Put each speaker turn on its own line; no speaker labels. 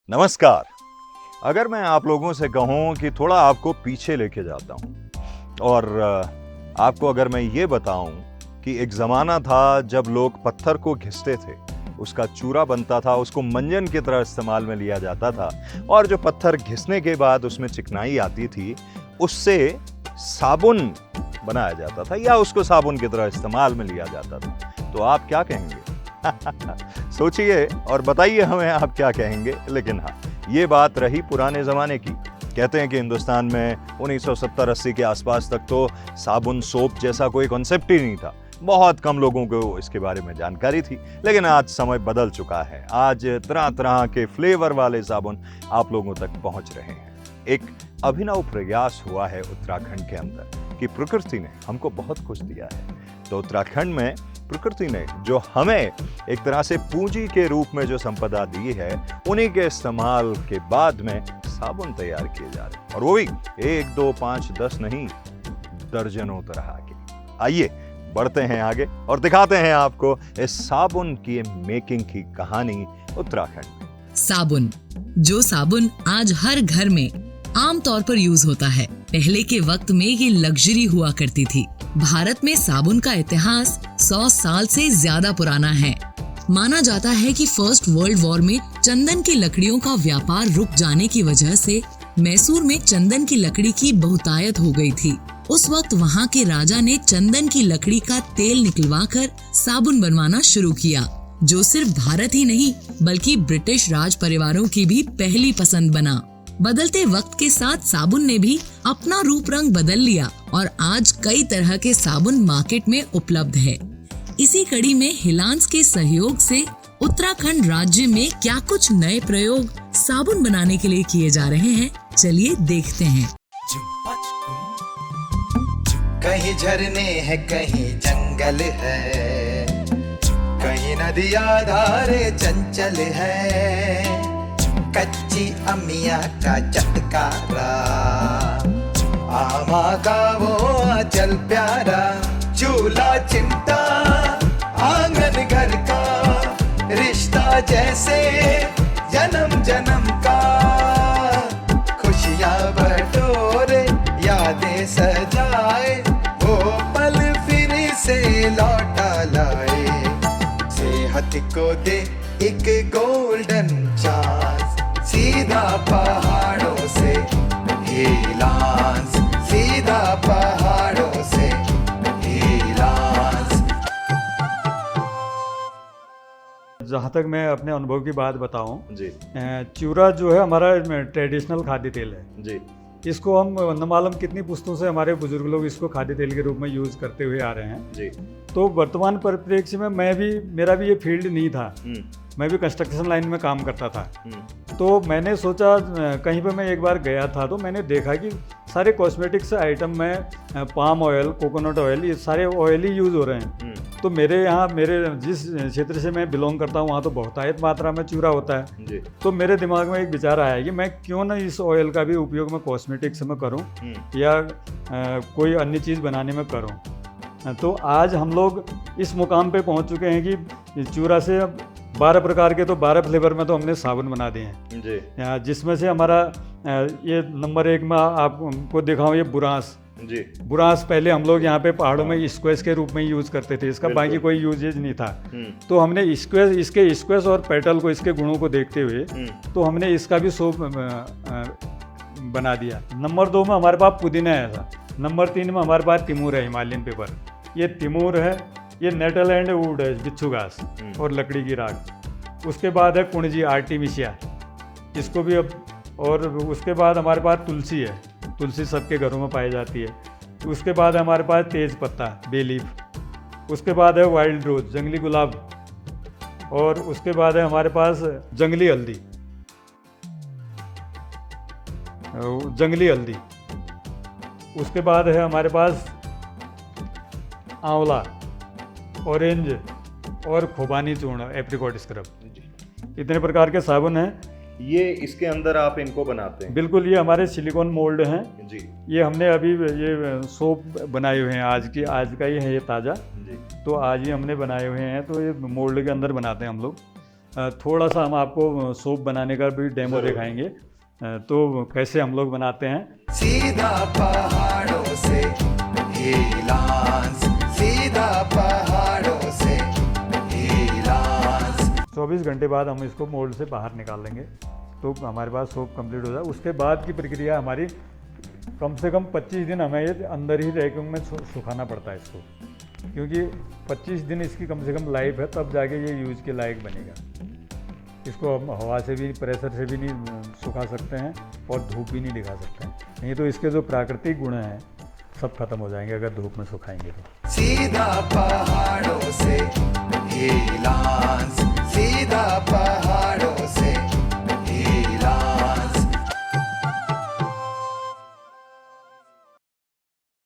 नमस्कार। अगर मैं आप लोगों से कहूँ कि थोड़ा आपको पीछे लेके जाता हूँ और आपको अगर मैं ये बताऊँ कि एक ज़माना था जब लोग पत्थर को घिसते थे, उसका चूरा बनता था, उसको मंजन की तरह इस्तेमाल में लिया जाता था और जो पत्थर घिसने के बाद उसमें चिकनाई आती थी, उससे साबुन बनाया जाता था या उसको साबुन की तरह इस्तेमाल में लिया जाता था। तो आप क्या कहेंगे? सोचिए और बताइए हमें आप क्या कहेंगे। लेकिन हाँ, ये बात रही पुराने ज़माने की। कहते हैं कि हिंदुस्तान में 1970-80 के आसपास तक तो साबुन, सोप जैसा कोई कॉन्सेप्ट ही नहीं था। बहुत कम लोगों को इसके बारे में जानकारी थी। लेकिन आज समय बदल चुका है। आज तरह-तरह के फ्लेवर वाले साबुन आप लोगों तक पहुंच रहे हैं। एक अभिनव प्रयास हुआ है उत्तराखंड के अंदर कि प्रकृति ने हमको बहुत कुछ दिया है। तो उत्तराखंड में प्रकृति ने जो हमें एक तरह से पूंजी के रूप में जो संपदा दी है, उन्हीं के इस्तेमाल के बाद में साबुन तैयार किए जा रहे हैं। और वो भी 1, 2, 5, 10 नहीं, दर्जनों तरह के। आइए बढ़ते हैं आगे और दिखाते हैं आपको इस साबुन की मेकिंग की कहानी उत्तराखंड में।
साबुन, जो साबुन आज हर घर में आमतौर पर यूज होता है, पहले के वक्त में ये लग्जरी हुआ करती थी। भारत में साबुन का इतिहास 100 साल से ज्यादा पुराना है। माना जाता है कि फर्स्ट वर्ल्ड वॉर में चंदन की लकड़ियों का व्यापार रुक जाने की वजह से मैसूर में चंदन की लकड़ी की बहुतायत हो गई थी। उस वक्त वहाँ के राजा ने चंदन की लकड़ी का तेल निकलवाकर साबुन बनवाना शुरू किया, जो सिर्फ भारत ही नहीं बल्कि ब्रिटिश राज परिवारों की भी पहली पसंद बना। बदलते वक्त के साथ साबुन ने भी अपना रूप रंग बदल लिया और आज कई तरह के साबुन मार्केट में उपलब्ध है। इसी कड़ी में हिलांस के सहयोग से उत्तराखंड राज्य में क्या कुछ नए प्रयोग साबुन बनाने के लिए किए जा रहे हैं, चलिए देखते हैं।
कहीं झरने हैं, कहीं जंगल है, कहीं नदियाँ धारे चंचल है, कच्ची अमिया का चटकारा, आमा का वो आंचल प्यारा, चूल्हा चिमटा आंगन घर का, रिश्ता जैसे जन्म जन्म का, खुशियाँ बटोरे यादें सजाए, वो पल फिर से लौटा लाए, सेहत को दे एक गोल्डन चांस, सीधा पहाड़ों से हिलांस, सीधा पहाड़ों से हिलांस।
जहाँ तक मैं अपने अनुभव की बात बताऊं,
जी
चूरा जो है हमारा ट्रेडिशनल खाद्य तेल है।
जी
इसको हम न मालूम कितनी पुश्तों से हमारे बुजुर्ग लोग इसको खाद्य तेल के रूप में यूज़ करते हुए आ रहे हैं।
जी
तो वर्तमान परिप्रेक्ष्य में मेरा भी ये फील्ड नहीं था। मैं भी कंस्ट्रक्शन लाइन में काम करता था। तो मैंने सोचा, कहीं पे मैं एक बार गया था तो मैंने देखा कि सारे कॉस्मेटिक्स आइटम में पाम ऑयल, कोकोनट ऑयल, ये सारे ऑयल ही यूज़ हो रहे हैं। तो मेरे जिस क्षेत्र से मैं बिलोंग करता हूँ, वहाँ तो बहुतायत मात्रा में चूरा होता है।
जी
तो मेरे दिमाग में एक विचार आया कि मैं क्यों ना इस ऑयल का भी उपयोग मैं कॉस्मेटिक्स में करूँ या कोई अन्य चीज़ बनाने में करूँ। तो आज हम लोग इस मुकाम पे पहुँच चुके हैं कि चूरा से 12 प्रकार के, तो 12 फ्लेवर में तो हमने साबुन बना दिए हैं
जी
जिसमें से हमारा ये नंबर 1 में आपको दिखाऊँ, ये बुरांस।
जी
बुरांस पहले हम लोग यहाँ पे पहाड़ों में स्क्वैश के रूप में यूज़ करते थे, इसका बाकी कोई यूजेज नहीं था। तो हमने इसके स्क्वैश और पेटल को, इसके गुणों को देखते हुए तो हमने इसका भी सोप बना दिया। नंबर 2 में हमारे पास पुदीना है ऐसा। नंबर 3 में हमारे पास तिमूर है, हिमालयन पेपर। ये तिमूर है, ये नेटल एंड वुड है, बिच्छू घास और लकड़ी की राख। उसके बाद है कुणजी, आर्टिमिशिया, इसको भी अब। और उसके बाद हमारे पास तुलसी है, तुलसी सबके घरों में पाई जाती है। उसके बाद है हमारे पास तेज पत्ता, बे लीफ। उसके बाद है वाइल्ड रोज, जंगली गुलाब। और उसके बाद है हमारे पास जंगली हल्दी, जंगली हल्दी। उसके बाद है हमारे पास आंवला, ऑरेंज और खुबानी चूर्ण, एप्रिकॉट स्क्रब। इतने प्रकार के साबुन हैं।
ये इसके अंदर आप इनको बनाते हैं?
बिल्कुल, ये हमारे सिलिकॉन मोल्ड हैं
जी।
ये हमने अभी ये सोप बनाए हुए हैं, आज का ही है ये ताज़ा।
जी।
तो आज ही हमने बनाए हुए हैं। तो ये मोल्ड के अंदर बनाते हैं हम लोग। थोड़ा सा हम आपको सोप बनाने का भी डेमो दिखाएंगे। तो कैसे हम लोग बनाते हैं।
सीधा पहाड़ों से हिलांस, सीधा पहाड़ों से हिलांस।
24 घंटे बाद हम इसको मोल्ड से बाहर निकाल लेंगे तो हमारे पास सोप कंप्लीट हो जाए। उसके बाद की प्रक्रिया हमारी कम से कम 25 दिन हमें ये अंदर ही वैक्यूम में सुखाना पड़ता है इसको, क्योंकि 25 दिन इसकी कम से कम लाइफ है, तब जाके ये यूज़ के लायक बनेगा। इसको हम हवा से भी, प्रेशर से भी नहीं सुखा सकते हैं और धूप भी नहीं दिखा सकते हैं, नहीं तो इसके जो प्राकृतिक गुण हैं सब खत्म हो जाएंगे अगर धूप में सुखाएंगे तो।
सीधा पहाड़ों से हिलांस, सीधा पहाड़